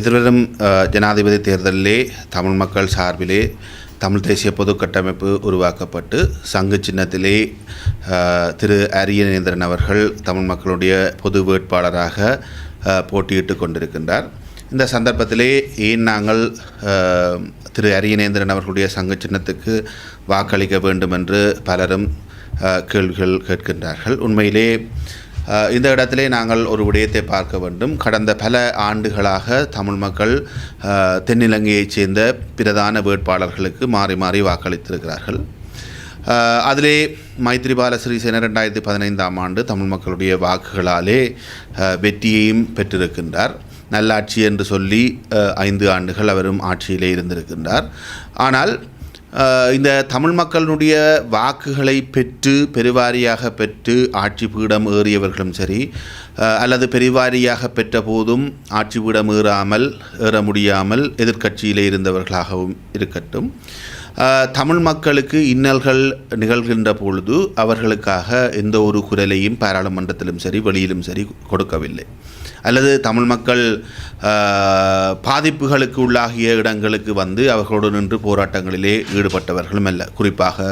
எதிர்வரும் ஜனாதிபதி தேர்தலிலே தமிழ் மக்கள் சார்பிலே தமிழ் தேசிய பொது கட்டமைப்பு உருவாக்கப்பட்டு சங்கு சின்னத்திலே திரு அரியநேந்திரன் அவர்கள் தமிழ் மக்களுடைய பொது வேட்பாளராக போட்டியிட்டு கொண்டிருக்கின்றார். இந்த சந்தர்ப்பத்திலே ஏன் நாங்கள் திரு அரியநேந்திரன் அவர்களுடைய சங்கு சின்னத்துக்கு வாக்களிக்க வேண்டும் என்று பலரும் கேள்விகள் கேட்கின்றார்கள். உண்மையிலே இந்த இடத்திலே நாங்கள் ஒரு விடயத்தை பார்க்க வேண்டும். கடந்த பல ஆண்டுகளாக தமிழ் மக்கள் தென்னிலங்கையைச் சேர்ந்த பிரதான வேட்பாளர்களுக்கு மாறி மாறி வாக்களித்திருக்கிறார்கள். அதிலே மைத்ரிபால சிறிசேன 2015ஆம் ஆண்டு தமிழ் மக்களுடைய வாக்குகளாலே வெற்றியையும் பெற்றிருக்கின்றார். நல்லாட்சி என்று சொல்லி 5 ஆண்டுகள் அவரும் ஆட்சியிலே இருந்திருக்கின்றார். ஆனால் இந்த தமிழ் மக்களுடைய வாக்குகளை பெற்று பெருவாரியாக பெற்று ஆட்சி பீடம் ஏறியவர்களும் சரி, அல்லது பெருவாரியாக பெற்ற போதும் ஆட்சி பீடம் ஏற முடியாமல் எதிர்க்கட்சியிலே இருந்தவர்களாகவும் இருக்கட்டும், தமிழ் மக்களுக்கு இன்னல்கள் நிகழ்கின்ற பொழுது அவர்களுக்காக எந்த ஒரு குரலையும் பாராளுமன்றத்திலும் சரி வெளியிலும் சரி கொடுக்கவில்லை. அல்லது தமிழ் மக்கள் பாதிப்புகளுக்கு உள்ளாகிய இடங்களுக்கு வந்து அவர்களோடு நின்று போராட்டங்களிலே ஈடுபட்டவர்களும் அல்ல. குறிப்பாக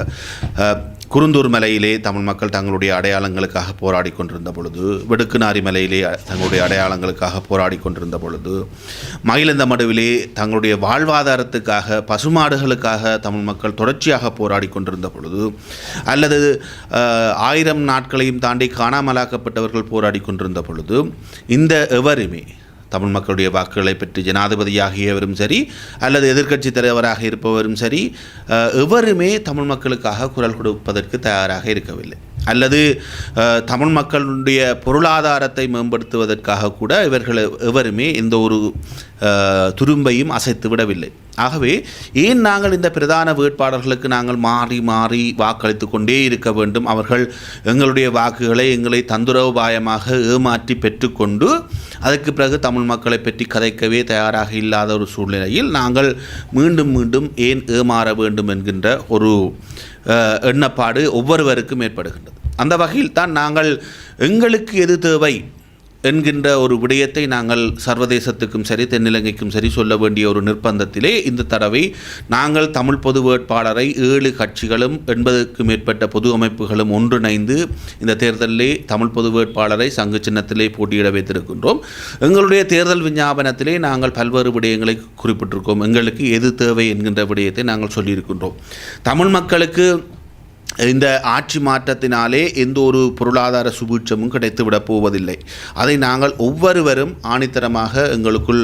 குருந்தூர் மலையிலே தமிழ் மக்கள் தங்களுடைய அடையாளங்களுக்காக போராடி கொண்டிருந்த பொழுது, வெடுக்குநாரி மலையிலே தங்களுடைய அடையாளங்களுக்காக போராடி கொண்டிருந்த பொழுது, மயிலந்தமடுவிலே தங்களுடைய வாழ்வாதாரத்துக்காக பசுமாடுகளுக்காக தமிழ் மக்கள் தொடர்ச்சியாக போராடி கொண்டிருந்த பொழுது, அல்லது 1000 நாட்களையும் தாண்டி காணாமலாக்கப்பட்டவர்கள் போராடி கொண்டிருந்த பொழுது, இந்த எவருமே தமிழ் மக்களுடைய வாக்குகளை பெற்று ஜனாதிபதியாகியவரும் சரி அல்லது எதிர்க்கட்சி தலைவராக இருப்பவரும் சரி எவருமே தமிழ் மக்களுக்காக குரல் கொடுப்பதற்கு தயாராக இருக்கவில்லை. அல்லது தமிழ் மக்களுடைய பொருளாதாரத்தை மேம்படுத்துவதற்காக கூட இவர்கள் எவருமே எந்த ஒரு துரும்பையும் அசைத்து விடவில்லை. ஆகவே ஏன் நாங்கள் இந்த பிரதான வேட்பாளர்களுக்கு நாங்கள் மாறி மாறி வாக்களித்து கொண்டே இருக்க வேண்டும்? அவர்கள் எங்களுடைய வாக்குகளை எங்களை தந்திரோபாயமாக ஏமாற்றி பெற்றுக்கொண்டு அதற்கு பிறகு தமிழ் மக்களை பற்றி கதைக்கவே தயாராக இல்லாத ஒரு சூழ்நிலையில் நாங்கள் மீண்டும் மீண்டும் ஏன் ஏமாற வேண்டும் என்கின்ற ஒரு எண்ணப்பாடு ஒவ்வொருவருக்கும் ஏற்படுகின்றது. அந்த வகையில் தான் நாங்கள் எங்களுக்கு எது தேவை என்கின்ற ஒரு விடயத்தை நாங்கள் சர்வதேசத்துக்கும் சரி தென்னிலங்கைக்கும் சரி சொல்ல வேண்டிய ஒரு நிர்பந்தத்திலே இந்த தடவை நாங்கள் தமிழ் பொது வேட்பாளரை 7 கட்சிகளும் 80க்கும் மேற்பட்ட பொது அமைப்புகளும் ஒன்றிணைந்து இந்த தேர்தலிலே தமிழ் பொது வேட்பாளரை சங்கு சின்னத்திலே போட்டியிட வைத்திருக்கின்றோம். எங்களுடைய தேர்தல் விஞ்ஞாபனத்திலே நாங்கள் பல்வேறு விடயங்களை குறிப்பிட்டிருக்கோம். எங்களுக்கு எது தேவை என்கின்ற விடயத்தை நாங்கள் சொல்லியிருக்கின்றோம். தமிழ் மக்களுக்கு இந்த ஆட்சி மாற்றத்தினாலே எந்த ஒரு பொருளாதார சுபீட்சமும் கிடைத்துவிடப் போவதில்லை. அதை நாங்கள் ஒவ்வொருவரும் ஆணித்தரமாக எங்களுக்குள்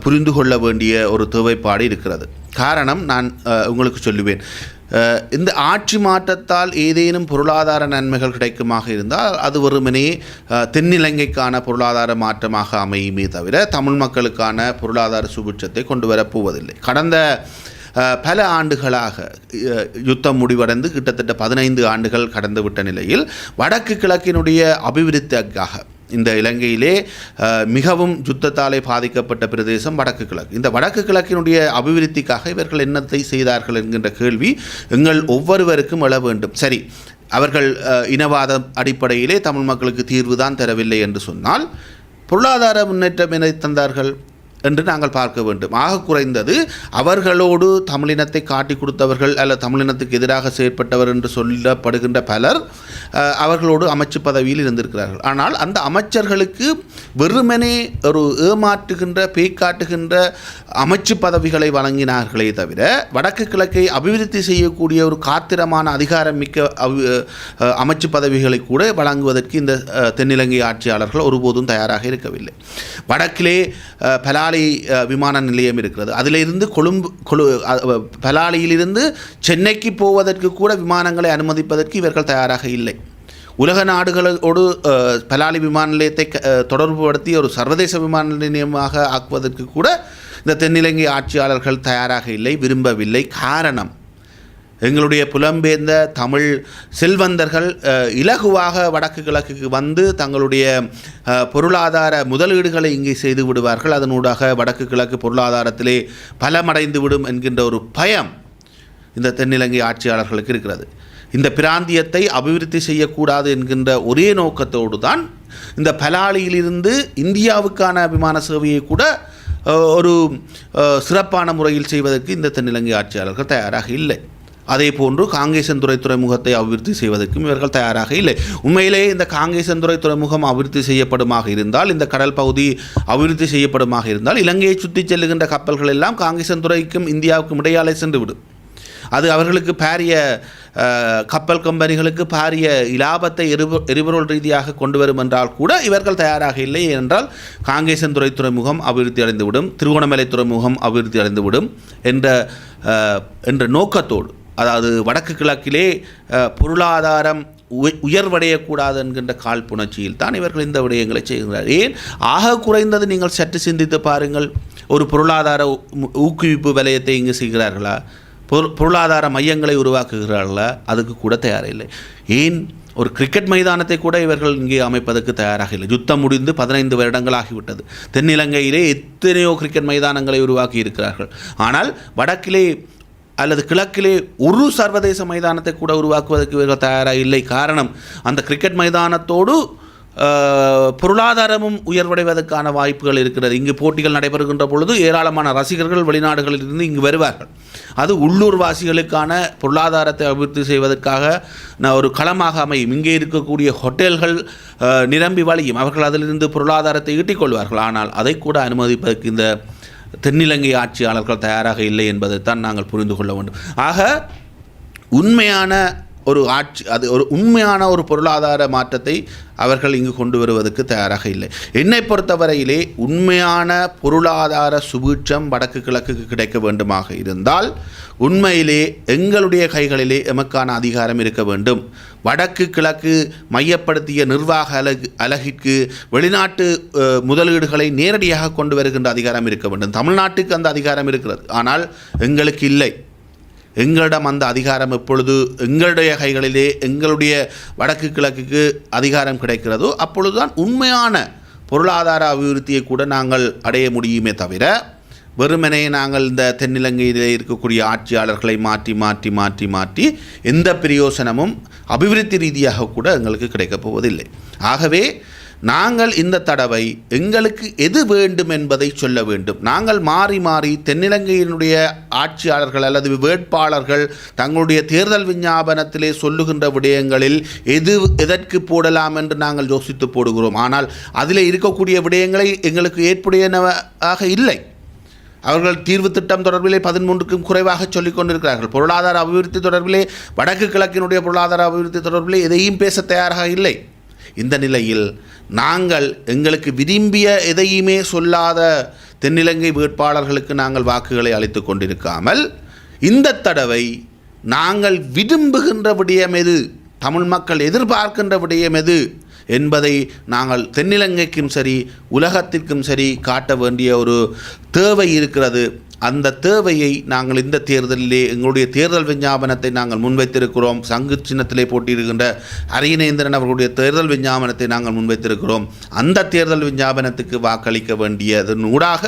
புரிந்து கொள்ள வேண்டிய ஒரு தேவைப்பாடு இருக்கிறது. காரணம் நான் உங்களுக்கு சொல்லுவேன். இந்த ஆட்சி மாற்றத்தால் ஏதேனும் பொருளாதார நன்மைகள் கிடைக்குமாக இருந்தால் அது வெறுமனே தென்னிலங்கைக்கான பொருளாதார மாற்றமாக அமையுமே தவிர தமிழ் மக்களுக்கான பொருளாதார சுபீட்சத்தை கொண்டு வரப்போவதில்லை. கடந்த பல ஆண்டுகளாக யுத்தம் முடிவடைந்து கிட்டத்தட்ட 15 ஆண்டுகள் கடந்துவிட்ட நிலையில் வடக்கு கிழக்கினுடைய அபிவிருத்திக்காக இந்த இலங்கையிலே மிகவும் யுத்தத்தாலே பாதிக்கப்பட்ட பிரதேசம் வடக்கு கிழக்கு. இந்த வடக்கு கிழக்கினுடைய அபிவிருத்திக்காக இவர்கள் என்னத்தை செய்தார்கள் என்கின்ற கேள்வி எங்கள் ஒவ்வொருவருக்கும் எழ வேண்டும். சரி, அவர்கள் இனவாத அடிப்படையிலே தமிழ் மக்களுக்கு தீர்வு தான் தரவில்லை என்று சொன்னால் பொருளாதார முன்னேற்றம் என தந்தார்கள் என்று நாங்கள் பார்க்க வேண்டும். ஆக குறைந்தது அவர்களோடு தமிழினத்தை காட்டி கொடுத்தவர்கள் அல்லது தமிழினத்துக்கு எதிராக செயற்பட்டவர் என்று சொல்லப்படுகின்ற பலர் அவர்களோடு அமைச்சு பதவியில் இருந்திருக்கிறார்கள். ஆனால் அந்த அமைச்சர்களுக்கு வெறுமனே ஒரு ஏமாற்றுகின்ற பேய்காட்டுகின்ற அமைச்சு பதவிகளை வழங்கினார்களே தவிர வடக்கு கிழக்கை அபிவிருத்தி செய்யக்கூடிய ஒரு காத்திரமான அதிகாரம் மிக்க அமைச்சு பதவிகளை கூட வழங்குவதற்கு இந்த தென்னிலங்கை ஆட்சியாளர்கள் ஒருபோதும் தயாராக இருக்கவில்லை. வடக்கிலே பலாலி விமான நிலையம் இருக்கிறது. அதிலிருந்து பலாலியிலிருந்து சென்னைக்கு போவதற்கு கூட விமானங்களை அனுமதிப்பதற்கு இவர்கள் தயாராக இல்லை. உலக நாடுகளோடு பலாலி விமான நிலையத்தை தொடர்புபடுத்தி ஒரு சர்வதேச விமான நிலையமாக ஆக்குவதற்கு கூட இந்த தென்னிலங்கை ஆட்சியாளர்கள் தயாராக இல்லை, விரும்பவில்லை. காரணம், எங்களுடைய புலம்பெயர்ந்த தமிழ் செல்வந்தர்கள் இலகுவாக வடக்கு கிழக்குக்கு வந்து தங்களுடைய பொருளாதார முதலீடுகளை இங்கே செய்து விடுவார்கள். அதனூடாக வடக்கு கிழக்கு பொருளாதாரத்திலே பலமடைந்து விடும் என்கின்ற ஒரு பயம் இந்த தென்னிலங்கை ஆட்சியாளர்களுக்கு இருக்கிறது. இந்த பிராந்தியத்தை அபிவிருத்தி செய்யக்கூடாது என்கின்ற ஒரே நோக்கத்தோடு தான் இந்த பலாலியிலிருந்து இந்தியாவுக்கான விமான சேவையை கூட ஒரு சிறப்பான முறையில் செய்வதற்கு இந்த தென்னிலங்கை ஆட்சியாளர்கள் தயாராக இல்லை. அதே போன்று காங்கேசன்துறை துறைமுகத்தை அபிவிருத்தி செய்வதற்கும் இவர்கள் தயாராக இல்லை. உண்மையிலே இந்த காங்கேசன்துறை துறைமுகம் அபிவிருத்தி செய்யப்படுமாக இருந்தால், இந்த கடல் பகுதி அபிவிருத்தி செய்யப்படுமாக இருந்தால், இலங்கையை சுற்றி செல்லுகின்ற கப்பல்கள் எல்லாம் காங்கேசன்துறைக்கும் இந்தியாவுக்கும் இடையாலே சென்றுவிடும். அது அவர்களுக்கு பாரிய கப்பல் கம்பெனிகளுக்கு பாரிய இலாபத்தை எரிபொருள் ரீதியாக கொண்டு வரும் என்றால் கூட இவர்கள் தயாராக இல்லை. என்றால் காங்கேசன்துறை துறைமுகம் அபிவிருத்தி அடைந்துவிடும், திருகோணமலை துறைமுகம் அபிவிருத்தி அடைந்துவிடும் என்ற நோக்கத்தோடு, அதாவது வடக்கு கிழக்கிலே பொருளாதாரம் உயர்வடையக்கூடாது என்கின்ற காழ்ப்புணர்ச்சியில் தான் இவர்கள் இந்த விடயங்களை செய்கிறார். ஏன் ஆக குறைந்தது நீங்கள் சற்று சிந்தித்து பாருங்கள். ஒரு பொருளாதார ஊக்குவிப்பு வலயத்தை இங்கு செய்கிறார்களா? பொருளாதார மையங்களை உருவாக்குகிறார்களா? அதுக்கு கூட தயாரில்லை. ஏன் ஒரு கிரிக்கெட் மைதானத்தை கூட இவர்கள் இங்கே அமைப்பதற்கு தயாராக இல்லை. யுத்தம் முடிந்து 15 வருடங்கள் ஆகிவிட்டது. தென்னிலங்கையிலே எத்தனையோ கிரிக்கெட் மைதானங்களை உருவாக்கி இருக்கிறார்கள். ஆனால் வடக்கிலே அல்லது கிழக்கிலே ஒரு சர்வதேச மைதானத்தை கூட உருவாக்குவதற்கு இவர்கள் தயாராக இல்லை. காரணம், அந்த கிரிக்கெட் மைதானத்தோடு பொருளாதாரமும் உயர்வடைவதற்கான வாய்ப்புகள் இருக்கிறது. இங்கு போட்டிகள் நடைபெறுகின்ற பொழுது ஏராளமான ரசிகர்கள் வெளிநாடுகளில் இருந்து இங்கு வருவார்கள். அது உள்ளூர்வாசிகளுக்கான பொருளாதாரத்தை அபிவிருத்தி செய்வதற்காக ஒரு களமாக அமையும். இங்கே இருக்கக்கூடிய ஹோட்டல்கள் நிரம்பி வழியும், அவர்கள் அதிலிருந்து பொருளாதாரத்தை ஈட்டிக்கொள்வார்கள். ஆனால் அதை கூட அனுமதிப்பதற்கு இந்த தென்னிலங்கை ஆட்சியாளர்கள் தயாராக இல்லை என்பதைத்தான் நாங்கள் புரிந்து கொள்ள வேண்டும். ஆக உண்மையான ஒரு உண்மையான ஒரு பொருளாதார மாற்றத்தை அவர்கள் இங்கு கொண்டு வருவதற்கு தயாராக இல்லை. என்னை பொறுத்தவரையிலே உண்மையான பொருளாதார சுபீட்சம் வடக்கு கிழக்குக்கு கிடைக்க வேண்டுமாக இருந்தால் உண்மையிலே எங்களுடைய கைகளிலே எமக்கான அதிகாரம் இருக்க வேண்டும். வடக்கு கிழக்கு மையப்படுத்திய நிர்வாக அலகிற்கு வெளிநாட்டு முதலீடுகளை நேரடியாக கொண்டு வருகின்ற அதிகாரம் இருக்க வேண்டும். தமிழ்நாட்டுக்கு அந்த அதிகாரம் இருக்கிறது, ஆனால் எங்களுக்கு இல்லை. எங்களிடம் அந்த அதிகாரம் எப்பொழுது எங்களுடைய கைகளிலே எங்களுடைய வடக்கு கிழக்குக்கு அதிகாரம் கிடைக்கிறதோ அப்பொழுதுதான் உண்மையான பொருளாதார அபிவிருத்தியை கூட நாங்கள் அடைய முடியுமே தவிர, வெறுமனே நாங்கள் இந்த தென்னிலங்கையிலே இருக்கக்கூடிய ஆட்சியாளர்களை மாற்றி மாற்றி மாற்றி மாற்றி எந்த பிரயோசனமும் அபிவிருத்தி ரீதியாக கூட எங்களுக்கு கிடைக்கப் போவதில்லை. ஆகவே நாங்கள் இந்த தடவை எங்களுக்கு எது வேண்டும் என்பதை சொல்ல வேண்டும். நாங்கள் மாறி மாறி தென்னிலங்கையினுடைய ஆட்சியாளர்கள் அல்லது வேட்பாளர்கள் தங்களுடைய தேர்தல் விஞ்ஞாபனத்திலே சொல்லுகின்ற விடயங்களில் எதற்கு போடலாம் என்று நாங்கள் யோசித்து போடுகிறோம். ஆனால் அதில் இருக்கக்கூடிய விடயங்களை எங்களுக்கு ஏற்புடையனவாக இல்லை. அவர்கள் தீர்வு திட்டம் தொடர்பிலே 13க்கும் குறைவாக சொல்லிக் கொண்டிருக்கிறார்கள். பொருளாதார அபிவிருத்தி தொடர்பிலே, வடக்கு கிழக்கினுடைய பொருளாதார அபிவிருத்தி தொடர்பிலே எதையும் பேச தயாராக இல்லை. இந்த நிலையில் நாங்கள் எங்களுக்கு விரும்பிய எதையுமே சொல்லாத தென்னிலங்கை வேட்பாளர்களுக்கு நாங்கள் வாக்குகளை அளித்து கொண்டிருக்காமல், இந்த தடவை நாங்கள் விரும்புகின்ற விடயம் எது, தமிழ் மக்கள் எதிர்பார்க்கின்ற விடயம் எது என்பதை நாங்கள் தென்னிலங்கைக்கும் சரி உலகத்திற்கும் சரி காட்ட வேண்டிய ஒரு தேவை இருக்கிறது. அந்த தேவையை நாங்கள் இந்த தேர்தலிலே எங்களுடைய தேர்தல் விஞ்ஞாபனத்தை நாங்கள் முன்வைத்திருக்கிறோம். சங்கு சின்னத்திலே போட்டியிருக்கின்ற அரியநேந்திரன் அவர்களுடைய தேர்தல் விஞ்ஞாபனத்தை நாங்கள் முன்வைத்திருக்கிறோம். அந்த தேர்தல் விஞ்ஞாபனத்துக்கு வாக்களிக்க வேண்டியதனூடாக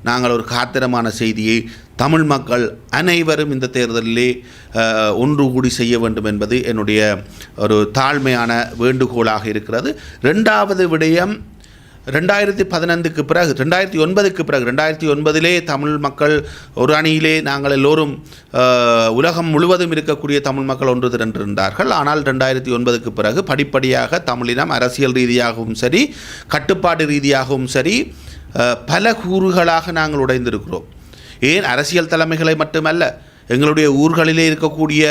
நாங்கள் ஒரு காத்திரமான செய்தியை தமிழ் மக்கள் அனைவரும் இந்த தேர்தலிலே ஒன்று கூடி செய்ய வேண்டும் என்பது என்னுடைய ஒரு தாழ்மையான வேண்டுகோளாக இருக்கிறது. ரெண்டாவது விடயம், 2015க்கு பிறகு 2009க்கு பிறகு 2009 தமிழ் மக்கள் ஒரு அணியிலே நாங்கள் எல்லோரும் உலகம் முழுவதும் இருக்கக்கூடிய தமிழ் மக்கள் ஒன்று திரண்டிருந்தார்கள். ஆனால் 2009க்கு பிறகு படிப்படியாக தமிழினம் அரசியல் ரீதியாகவும் சரி கட்டுப்பாட்டு ரீதியாகவும் சரி பல கூறுகளாக நாங்கள் உடைந்திருக்கிறோம். ஏன் அரசியல் தலைமைகளை மட்டுமல்ல, எங்களுடைய ஊர்களிலே இருக்கக்கூடிய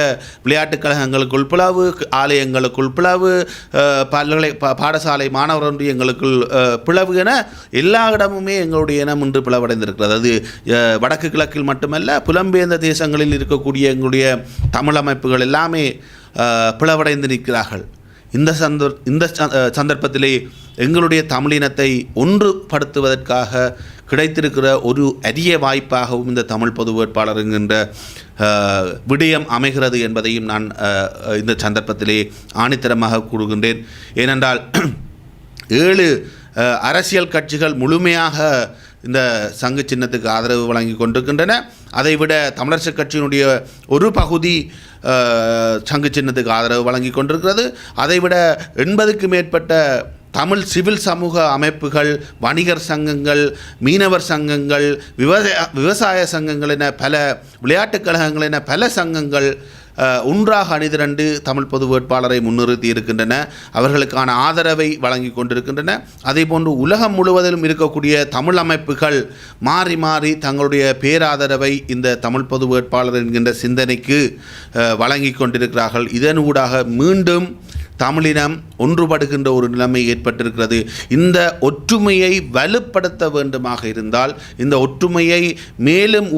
விளையாட்டுக் கழகங்களுக்குள் பிளவு, ஆலயங்களுக்குள் பிளவு, பாடசாலை மாணவர் ஒன்றியங்களுக்குள் பிளவு என எல்லா இடமுமே எங்களுடைய இனம் இன்று பிளவடைந்திருக்கிறது. அது வடக்கு கிழக்கில் மட்டுமல்ல, புலம்பெயர்ந்த தேசங்களில் இருக்கக்கூடிய எங்களுடைய தமிழ் அமைப்புகள் எல்லாமே பிளவடைந்து நிற்கிறார்கள். இந்த சந்தர்ப்பத்திலே எங்களுடைய தமிழினத்தை ஒன்றுபடுத்துவதற்காக கிடைத்திருக்கிற ஒரு அரிய வாய்ப்பாகவும் இந்த தமிழ் பொது வேட்பாளர் என்கின்ற விடயம் அமைகிறது என்பதையும் நான் இந்த சந்தர்ப்பத்திலே ஆணித்தரமாக கூறுகின்றேன். ஏனென்றால் 7 அரசியல் கட்சிகள் முழுமையாக இந்த சங்கு சின்னத்துக்கு ஆதரவு வழங்கி கொண்டிருக்கின்றன. அதைவிட தமிழரசு கட்சியினுடைய ஒரு பகுதி சங்கு சின்னத்துக்கு ஆதரவு வழங்கி கொண்டிருக்கிறது. அதைவிட 80க்கும் மேற்பட்ட தமிழ் சிவில் சமூக அமைப்புகள், வணிகர் சங்கங்கள், மீனவர் சங்கங்கள், விவசாய சங்கங்கள் என பல, விளையாட்டுக் கழகங்கள் என பல சங்கங்கள் ஒன்றாக அணிதிரண்டு தமிழ் பொது வேட்பாளரை முன்னிறுத்தி இருக்கின்றன. அவர்களுக்கான ஆதரவை வழங்கி கொண்டிருக்கின்றன. அதேபோன்று உலகம் முழுவதிலும் இருக்கக்கூடிய தமிழ் அமைப்புகள் மாறி மாறி தங்களுடைய பேராதரவை இந்த தமிழ் பொது வேட்பாளர் என்கின்ற சிந்தனைக்கு வழங்கி கொண்டிருக்கிறார்கள். இதனூடாக மீண்டும் தமிழினம் ஒன்றுபடுகின்ற ஒரு நிலைமை ஏற்பட்டிருக்கிறது. இந்த ஒற்றுமையை வலுப்படுத்த வேண்டுமாக இருந்தால், இந்த ஒற்றுமையை மேலும்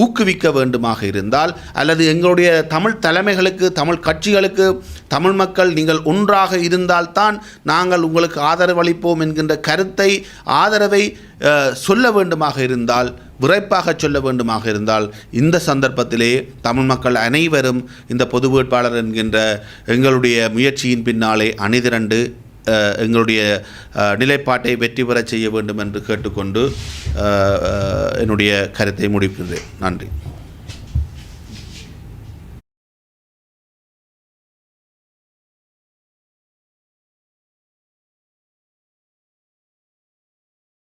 ஊக்குவிக்க வேண்டுமாக இருந்தால், அல்லது எங்களுடைய தமிழ் தலைமைகளுக்கு, தமிழ் கட்சிகளுக்கு, தமிழ் மக்கள் நீங்கள் ஒன்றாக இருந்தால்தான் நாங்கள் உங்களுக்கு ஆதரவளிப்போம் என்கின்ற கருத்தை, ஆதரவை சொல்ல வேண்டுமாக இருந்தால், விரைப்பாக சொல்ல வேண்டுமாக இருந்தால், இந்த சந்தர்ப்பத்திலே தமிழ் மக்கள் அனைவரும் இந்த பொது வேட்பாளர் என்கின்ற எங்களுடைய முயற்சியின் பின்னாலே அணிதிரண்டு எங்களுடைய நிலைப்பாட்டை வெற்றி பெறச் செய்ய வேண்டும் என்று கேட்டுக்கொண்டு என்னுடைய கருத்தை முடிக்கின்றேன். நன்றி.